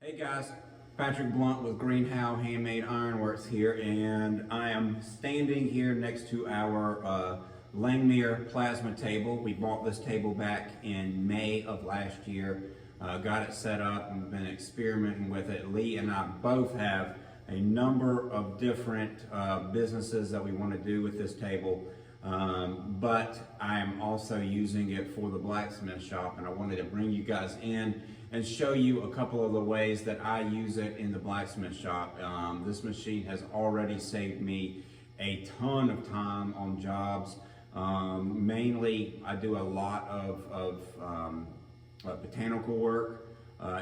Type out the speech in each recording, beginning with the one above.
Hey guys, Patrick Blunt with Greenhow Handmade Ironworks here, and I am standing here next to our Langmuir plasma table. We bought this table back in May of last year, got it set up and been experimenting with it. Lee and I both have a number of different businesses that we want to do with this table, but I am also using it for the blacksmith shop, and I wanted to bring you guys in and show you a couple of the ways that I use it in the blacksmith shop. This machine has already saved me a ton of time on jobs. Mainly, I do a lot of botanical work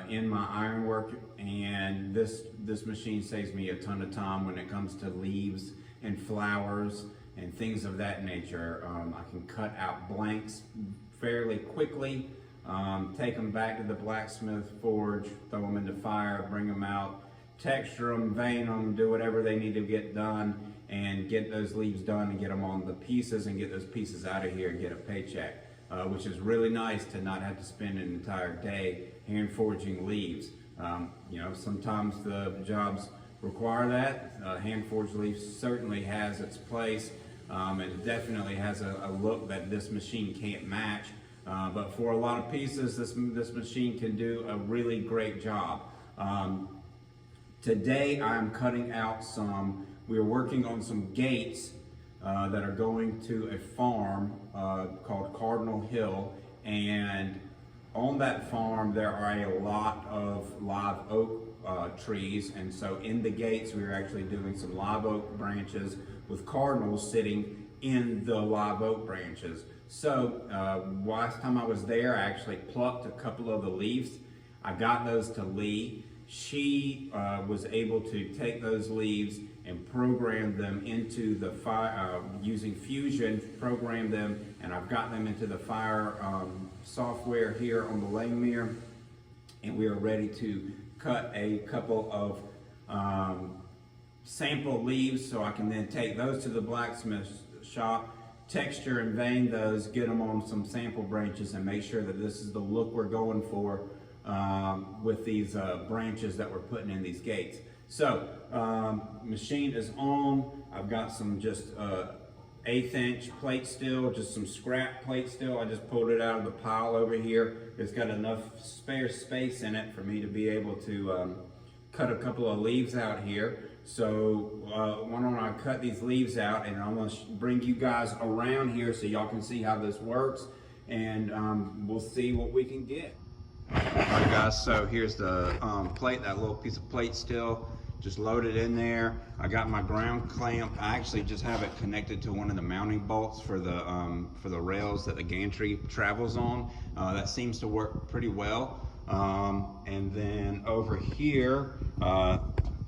in my ironwork, and this machine saves me a ton of time when it comes to leaves and flowers and things of that nature. I can cut out blanks fairly quickly. Take them back to the blacksmith forge, throw them into fire, bring them out, texture them, vein them, do whatever they need to get done, and get those leaves done and get them on the pieces and get those pieces out of here and get a paycheck, which is really nice to not have to spend an entire day hand forging leaves. You know, sometimes the jobs require that. Hand forged leaves certainly has its place. It definitely has a look that this machine can't match. But for a lot of pieces, this machine can do a really great job. Today I'm cutting out we're working on some gates that are going to a farm called Cardinal Hill, and on that farm there are a lot of live oak trees, and so in the gates we are actually doing some live oak branches with cardinals sitting in the live oak branches. So last time I was there, I actually plucked a couple of the leaves. I got those to Lee. She was able to take those leaves and program them into the fire, using Fusion, program them, and I've got them into the fire software here on the Langmuir, and we are ready to cut a couple of sample leaves so I can then take those to the blacksmith shop, texture and vein those, get them on some sample branches, and make sure that this is the look we're going for with these branches that we're putting in these gates. So machine is on. I've got some just 1/8 inch plate steel, just some scrap plate steel. I just pulled it out of the pile over here. It's got enough spare space in it for me to be able to cut a couple of leaves out here. So why don't I cut these leaves out, and I'm going to bring you guys around here so y'all can see how this works, and we'll see what we can get. Alright guys, so here's the plate, that little piece of plate steel, just loaded in there. I got my ground clamp. I actually just have it connected to one of the mounting bolts for the rails that the gantry travels on. That seems to work pretty well. And then over here,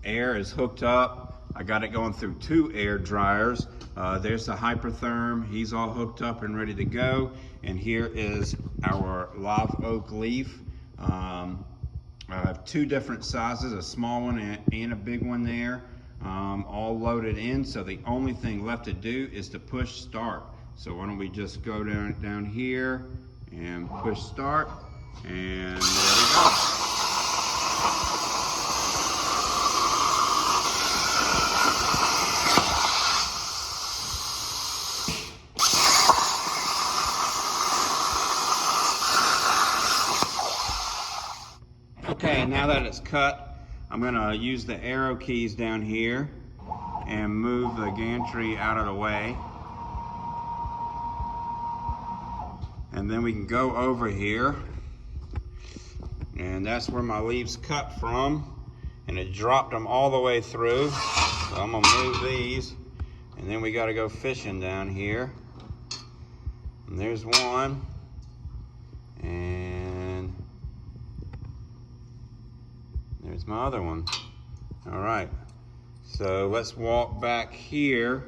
air is hooked up. I got it going through 2 air dryers. There's the Hypertherm. He's all hooked up and ready to go. And here is our live oak leaf. I have 2 different sizes, a small one and a big one there, all loaded in. So the only thing left to do is to push start. So why don't we just go down here and push start, and there we go. Okay, now that it's cut, I'm going to use the arrow keys down here and move the gantry out of the way. And then we can go over here, and that's where my leaves cut from, and it dropped them all the way through. So I'm going to move these, and then we got to go fishing down here. And there's one, and there's my other one. All right, so let's walk back here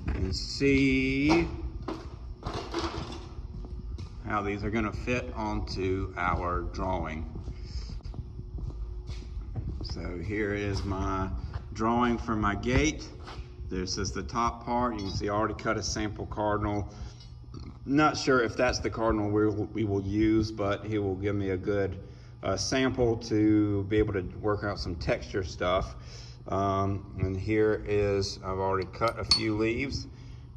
and see how these are gonna fit onto our drawing. So here is my drawing for my gate. This is the top part. You can see I already cut a sample cardinal. Not sure if that's the cardinal we will use, but he will give me a good a sample to be able to work out some texture stuff. And here is, I've already cut a few leaves.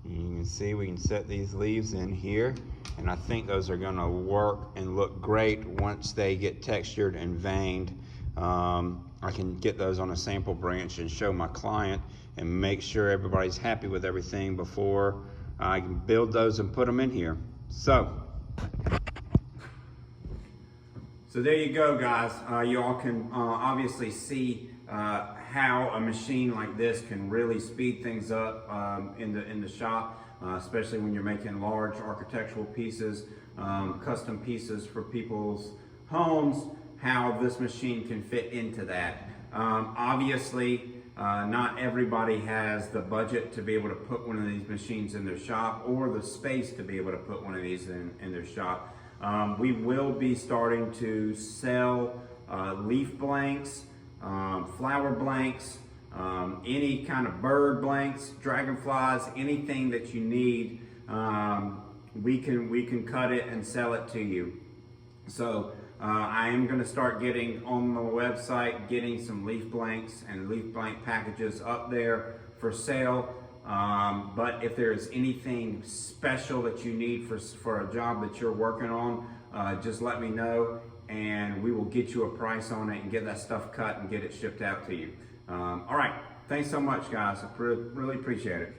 You can see we can set these leaves in here, and I think those are going to work and look great once they get textured and veined. I can get those on a sample branch and show my client and make sure everybody's happy with everything before I can build those and put them in here. So there you go, guys. You all can obviously see how a machine like this can really speed things up in the shop, especially when you're making large architectural pieces, custom pieces for people's homes, how this machine can fit into that. Obviously, not everybody has the budget to be able to put one of these machines in their shop, or the space to be able to put one of these in their shop. We will be starting to sell leaf blanks, flower blanks, any kind of bird blanks, dragonflies, anything that you need. We can cut it and sell it to you. So I am going to start getting on the website, getting some leaf blanks and leaf blank packages up there for sale. But if there's anything special that you need for a job that you're working on, just let me know, and we will get you a price on it and get that stuff cut and get it shipped out to you. All right, thanks so much, guys. I really appreciate it.